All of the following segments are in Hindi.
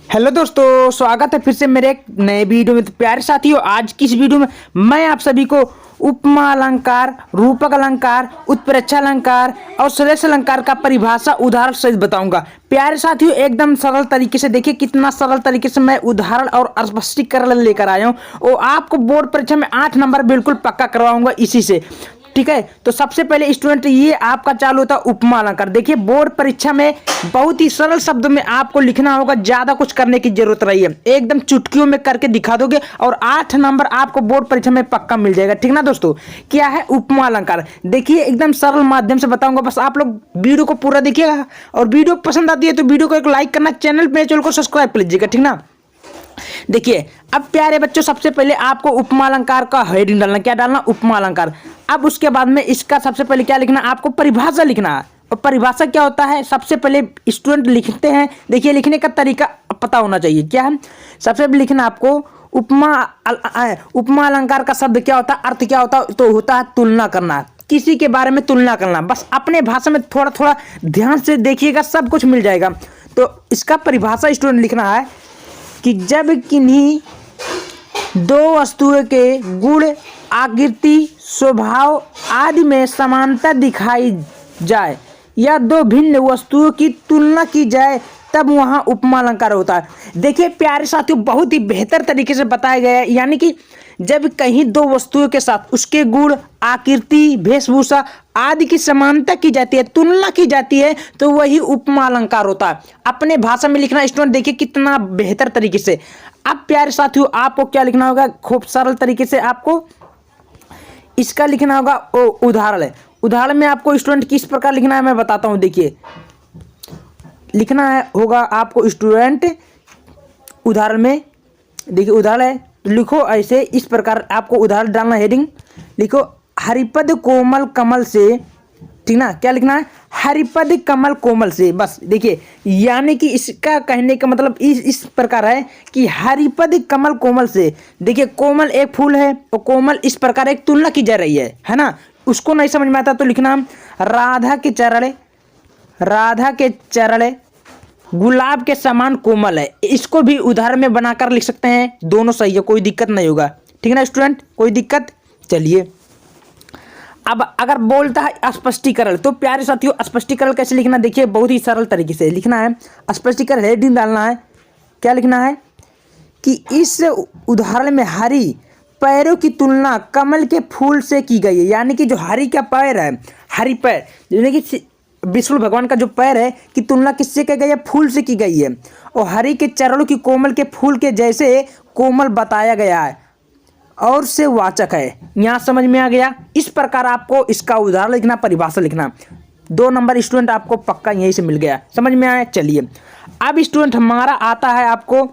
हेलो दोस्तों, स्वागत है फिर से मेरे एक नए वीडियो में। तो प्यारे साथियों, आज की इस वीडियो में मैं आप सभी को उपमा अलंकार, रूपक अलंकार, उत्प्रेक्षा अलंकार और श्लेष अलंकार का परिभाषा उदाहरण सहित बताऊंगा। प्यारे साथियों, एकदम सरल तरीके से देखिए, कितना सरल तरीके से मैं उदाहरण और स्पष्टीकरण लेकर आया हूँ और आपको बोर्ड परीक्षा में 8 नंबर बिल्कुल पक्का करवाऊंगा इसी से। ठीक है, तो सबसे पहले स्टूडेंट ये आपका चालू होता है उपमा अलंकार। देखिए, बोर्ड परीक्षा में बहुत ही सरल शब्दों में आपको लिखना होगा, ज्यादा कुछ करने की जरूरत नहीं है, एकदम चुटकियों में करके दिखा दोगे और 8 नंबर आपको बोर्ड परीक्षा में पक्का मिल जाएगा। ठीक ना दोस्तों, क्या है उपमा अलंकार? देखिए, एकदम सरल माध्यम से बताऊंगा, बस आप लोग वीडियो को पूरा देखिएगा और वीडियो पसंद आती है तो वीडियो को एक लाइक करना, चैनल को सब्सक्राइब कर लीजिएगा। ठीक ना। देखिए, अब प्यारे बच्चों, सबसे पहले आपको उपमा अलंकार का हेडिंग डालना। क्या डालना? उपमा अलंकार। अब उसके बाद में इसका सबसे पहले क्या लिखना? आपको परिभाषा लिखना है। और परिभाषा क्या होता है, सबसे पहले स्टूडेंट लिखते हैं। देखिए, लिखने का तरीका पता होना चाहिए। क्या है? सबसे पहले लिखना आपको उपमा अलंकार का शब्द क्या होता है, अर्थ क्या होता है? तो होता है तुलना करना, किसी के बारे में तुलना करना। बस अपने भाषा में थोड़ा थोड़ा ध्यान से देखिएगा, सब कुछ मिल जाएगा। तो इसका परिभाषा स्टूडेंट लिखना है कि जब किन्हीं दो वस्तुओं के गुण, आकृति, स्वभाव आदि में समानता दिखाई जाए या दो भिन्न वस्तुओं की तुलना की जाए, तब वहां उपमा अलंकार होता है। देखिए प्यारे साथियों, बहुत ही बेहतर तरीके से बताया गया है, यानी कि जब कहीं दो वस्तुओं के साथ उसके गुण, आकृति, वेशभूषा आदि की समानता की जाती है, तुलना की जाती है, तो वही उपमा अलंकार होता है। अपने भाषा में लिखना स्टूडेंट, देखिए कितना बेहतर तरीके से। अब प्यारे साथियों, आपको क्या लिखना होगा? खूब सरल तरीके से आपको इसका लिखना होगा उदाहरण है। उदाहरण में आपको स्टूडेंट किस प्रकार लिखना है मैं बताता हूं। देखिए, लिखना है होगा आपको स्टूडेंट उदाहरण में। देखिए, उदाहरण है तो लिखो ऐसे, इस प्रकार आपको उदाहरण डालना। हेडिंग लिखो, हरिपद कोमल कमल से। ठीक ना। क्या लिखना है? हरिपद कमल कोमल से। बस देखिए, यानी कि इसका कहने का मतलब इस प्रकार है कि हरिपद कमल कोमल से। देखिए, कोमल एक फूल है और कोमल इस प्रकार एक तुलना की जा रही है ना। उसको नहीं समझ में आता तो लिखना राधा के चरण गुलाब के समान कोमल है। इसको भी उदाहरण में बनाकर लिख सकते हैं, दोनों सही है, कोई दिक्कत नहीं होगा। ठीक है ना स्टूडेंट, कोई दिक्कत? चलिए, अब अगर बोलता है स्पष्टीकरण, तो प्यारे साथियों स्पष्टीकरण कैसे लिखना? देखिए, बहुत ही सरल तरीके से लिखना है। स्पष्टीकरण हेडिंग डालना है। क्या लिखना है कि इस उदाहरण में हरि पैरों की तुलना कमल के फूल से की गई है। यानी कि जो हरि का पैर है, हरि पैर यानी कि विष्णु भगवान का जो पैर है की तुलना किससे की गई है? फूल से की गई है। और हरि के चरणों की कोमल के फूल के जैसे कोमल बताया गया है और से वाचक है। यहाँ समझ में आ गया? इस प्रकार आपको इसका उदाहरण लिखना, परिभाषा लिखना। 2 नंबर स्टूडेंट आपको पक्का यहीं से मिल गया। समझ में आया? चलिए, अब स्टूडेंट हमारा आता है, आपको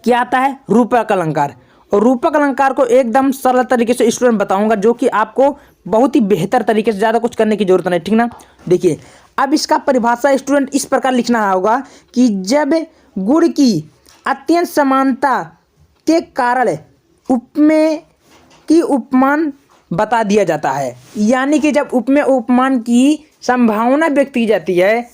क्या आता है? रूपक अलंकार। और रूपक अलंकार को एकदम सरल तरीके से स्टूडेंट बताऊंगा, जो कि आपको बहुत ही बेहतर तरीके से, ज़्यादा कुछ करने की जरूरत नहीं। ठीक ना। देखिए, अब इसका परिभाषा स्टूडेंट इस प्रकार लिखना होगा कि जब गुण की अत्यंत समानता के कारण उपमेय की उपमान बता दिया जाता है। यानी कि जब उपमेय उपमान की संभावना व्यक्त की जाती है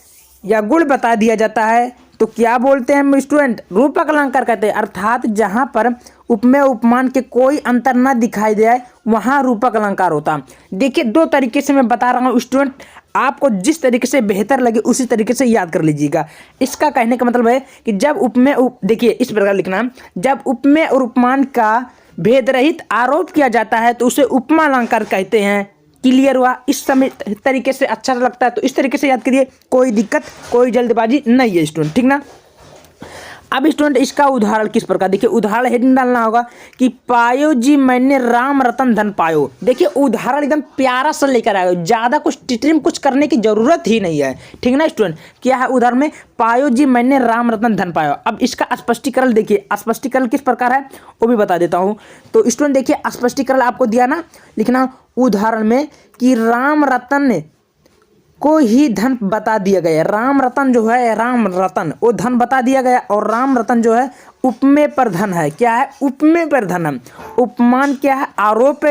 या गुण बता दिया जाता है, तो क्या बोलते हैं हम स्टूडेंट? रूपक अलंकार कहते हैं। अर्थात जहां पर उपमेय उपमान के कोई अंतर न दिखाई दे वहां रूपक अलंकार होता है। देखिए, 2 तरीके से मैं बता रहा हूं स्टूडेंट, आपको जिस तरीके से बेहतर लगे उसी तरीके से याद कर लीजिएगा। इसका कहने का मतलब है कि जब उपमेय देखिए इस प्रकार लिखना, जब उपमेय और उपमान का भेद रहित आरोप किया जाता है तो उसे उपमा अलंकार कहते हैं। क्लियर हुआ? इस समय तरीके से अच्छा लगता है तो इस तरीके से याद करिए, कोई दिक्कत, कोई जल्दबाजी नहीं है स्टूडेंट। ठीक ना। अब स्टूडेंट इसका उदाहरण किस प्रकार? देखिए, उदाहरण हेडिंग डालना होगा कि पायो जी मैंने राम रतन धन पायो। देखिए, उदाहरण एकदम प्यारा सा लेकर आयो, ज्यादा कुछ टिटरिम कुछ करने की जरूरत ही नहीं है। ठीक ना स्टूडेंट। क्या है उदाहरण में? पायो जी मैंने राम रतन धन पायो। अब इसका स्पष्टीकरण देखिए, स्पष्टीकरण किस प्रकार है वो भी बता देता हूं। तो स्टूडेंट देखिए, स्पष्टीकरण आपको दिया ना, लिखना उदाहरण में कि राम रतन को ही धन बता दिया गया। राम रतन जो है, राम रतन वो धन बता दिया गया, और राम रतन जो है उपमेय पर धन है। क्या है? उपमेय पर धन है। उपमान क्या है? आरोप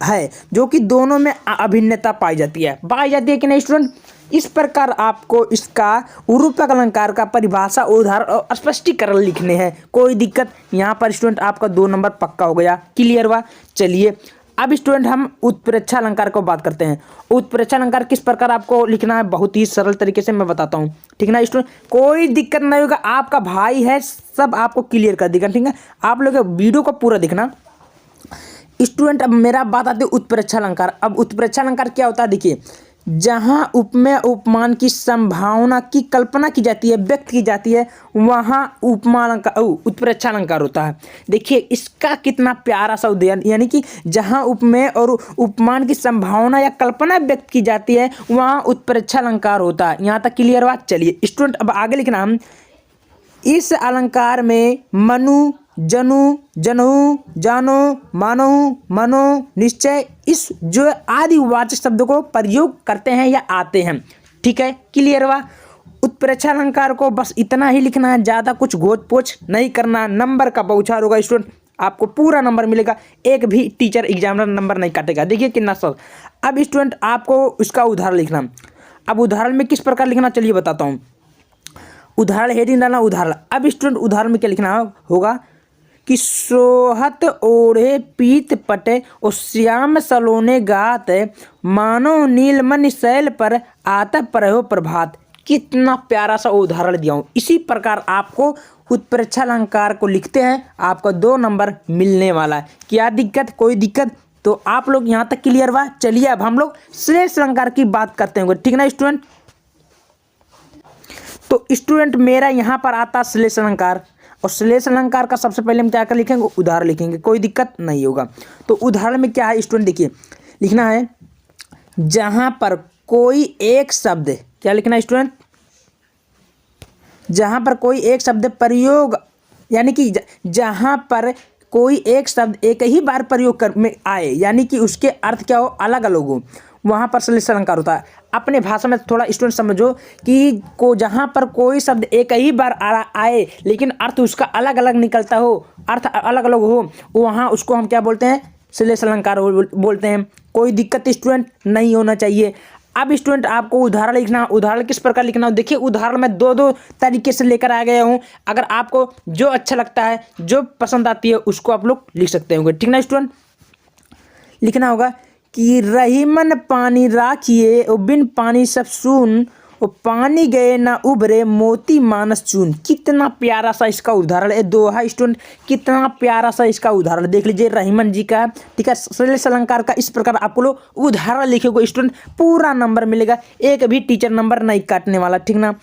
है, जो कि दोनों में अभिन्नता पाई जाती है कि नहीं स्टूडेंट? इस प्रकार आपको इसका रूपक अलंकार का परिभाषा, उदाहरण और स्पष्टीकरण लिखने हैं। कोई दिक्कत? यहाँ पर स्टूडेंट आपका 2 नंबर पक्का हो गया। क्लियर हुआ? चलिए अब स्टूडेंट हम उत्प्रेक्षा अलंकार को बात करते हैं। उत्प्रेक्षा अलंकार किस प्रकार आपको लिखना है, बहुत ही सरल तरीके से मैं बताता हूँ, ठीक ना स्टूडेंट। कोई दिक्कत नहीं होगा, आपका भाई है, सब आपको क्लियर कर देगा, ठीक है। आप लोग वीडियो को पूरा देखना स्टूडेंट। अब मेरा बात आती है उत्प्रेक्षा अलंकार। अब उत्प्रेक्षा अलंकार क्या होता है, देखिए, जहाँ उपमेय उपमान की संभावना की कल्पना की जाती है, व्यक्त की जाती है, वहाँ उपमा अलंकार उत्प्रेक्षा अलंकार होता है। देखिए इसका कितना प्यारा सा उदाहरण, यानी कि जहाँ उपमेय और उपमान की संभावना या कल्पना व्यक्त की जाती है, वहाँ उत्प्रेक्षा अलंकार होता है। यहाँ तक क्लियर बात? चलिए स्टूडेंट अब आगे लिखना हम, इस अलंकार में मनु, जनु, जनहु, जानो, मानो, मनो, निश्चय, इस जो आदि वाचक शब्दों को प्रयोग करते हैं या आते हैं, ठीक है। क्लियर हुआ? उत्प्रेक्षा अलंकार को बस इतना ही लिखना है, ज़्यादा कुछ घोच पोछ नहीं करना। नंबर का बौछार होगा स्टूडेंट, आपको पूरा नंबर मिलेगा, एक भी टीचर एग्जामिनर नंबर नहीं काटेगा। देखिए कितना सर। अब स्टूडेंट आपको इसका उदाहरण लिखना। अब उदाहरण में किस प्रकार लिखना, चलिए बताता हूँ। उदाहरण हेडिंग डालना, उदाहरण। अब स्टूडेंट उदाहरण में क्या लिखना होगा कि सोहत ओढ़े पीत पटे और श्याम सलोने गात, मानो नीलमणि शैल पर आता परहो प्रभात। कितना प्यारा सा उदाहरण दिया हूँ। इसी प्रकार आपको उत्प्रेक्षा अलंकार को लिखते हैं, आपको 2 नंबर मिलने वाला है। क्या दिक्कत? कोई दिक्कत? तो आप लोग यहाँ तक क्लियर हुआ? चलिए अब हम लोग श्लेष अलंकार की बात करते हैं, ठीक ना स्टूडेंट। तो स्टूडेंट मेरा यहाँ पर आता श्लेष अलंकार, और श्लेष अलंकार का सबसे पहले हम क्या कर लिखेंगे, उदाहरण लिखेंगे, कोई दिक्कत नहीं होगा। तो उदाहरण में क्या है स्टूडेंट, देखिए लिखना है, जहां पर कोई एक शब्द, क्या लिखना है स्टूडेंट, जहां पर कोई एक शब्द प्रयोग, यानी कि जहां पर कोई एक शब्द एक ही बार प्रयोग कर में आए, यानी कि उसके अर्थ क्या हो, अलग अलग हो, वहाँ पर श्लेष अलंकार होता है। अपने भाषा में थोड़ा स्टूडेंट समझो कि जहाँ पर कोई शब्द एक ही बार आए लेकिन अर्थ उसका अलग अलग निकलता हो, अर्थ अलग अलग हो, वहाँ उसको हम क्या बोलते हैं, श्लेष अलंकार बोलते हैं। कोई दिक्कत स्टूडेंट नहीं होना चाहिए। अब स्टूडेंट आपको उदाहरण लिखना। उदाहरण किस प्रकार लिखना हो, देखिए उदाहरण मैं 2 तरीके से लेकर आ गया हूँ। अगर आपको जो अच्छा लगता है, जो पसंद आती है, उसको आप लोग लिख सकते होंगे, ठीक ना स्टूडेंट। लिखना होगा कि रहीमन पानी राखिए और बिन पानी सब सून, और पानी गए ना उभरे मोती मानस चून। कितना प्यारा सा इसका उदाहरण है, दोहा स्टूडेंट, कितना प्यारा सा इसका उदाहरण देख लीजिए, रहीमन जी का, ठीक है। श्लेष अलंकार का इस प्रकार आपको लोग उदाहरण लिखेगा स्टूडेंट, पूरा नंबर मिलेगा, एक भी टीचर नंबर नहीं काटने वाला, ठीक ना।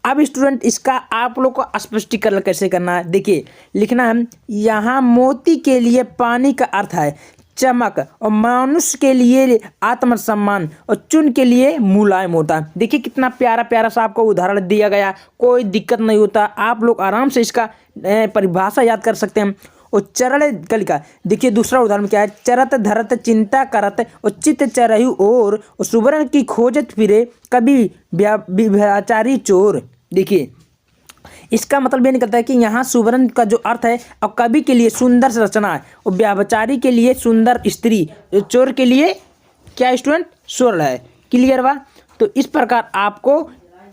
अब स्टूडेंट इसका आप लोग को स्पष्टीकरण कैसे करना है, देखिए लिखना है, यहाँ मोती के लिए पानी का अर्थ है चमक, और मनुष्य के लिए आत्मसम्मान, और चुन के लिए मुलायम होता है। देखिए कितना प्यारा प्यारा सा आपको उदाहरण दिया गया, कोई दिक्कत नहीं होता, आप लोग आराम से इसका परिभाषा याद कर सकते हैं। और चरण कलिका, देखिए दूसरा उदाहरण क्या है, चरत धरत चिंता करत, और चित्त चरहु और सुवर्ण की खोजत फिरे, कभी व्यभिचारी चोर। देखिए इसका मतलब ये निकलता है कि यहाँ सुवर्ण का जो अर्थ है, और कवि के लिए सुंदर रचना है, और व्यभिचारी के लिए सुंदर स्त्री, चोर के लिए क्या स्टूडेंट, स्वर्ण है। क्लियर बा? तो इस प्रकार आपको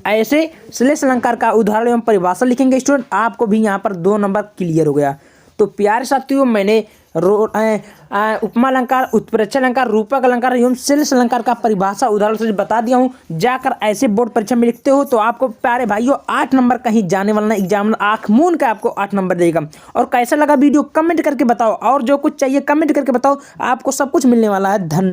ऐसे श्लेष अलंकार का उदाहरण एवं परिभाषा लिखेंगे स्टूडेंट, आपको भी यहाँ पर 2 नंबर क्लियर हो गया। तो प्यारे साथियों, मैंने उपमा अलंकार, उत्प्रेक्षा अलंकार, रूपक अलंकार एवं श्लेष अलंकार का परिभाषा उदाहरण से बता दिया हूँ। जाकर ऐसे बोर्ड परीक्षा में लिखते हो तो आपको प्यारे भाइयों 8 नंबर कहीं जाने वाला एग्जामिनर आँख मूंद का आपको 8 नंबर देगा। और कैसा लगा वीडियो कमेंट करके बताओ, और जो कुछ चाहिए कमेंट करके बताओ, आपको सब कुछ मिलने वाला है। धन्यवाद।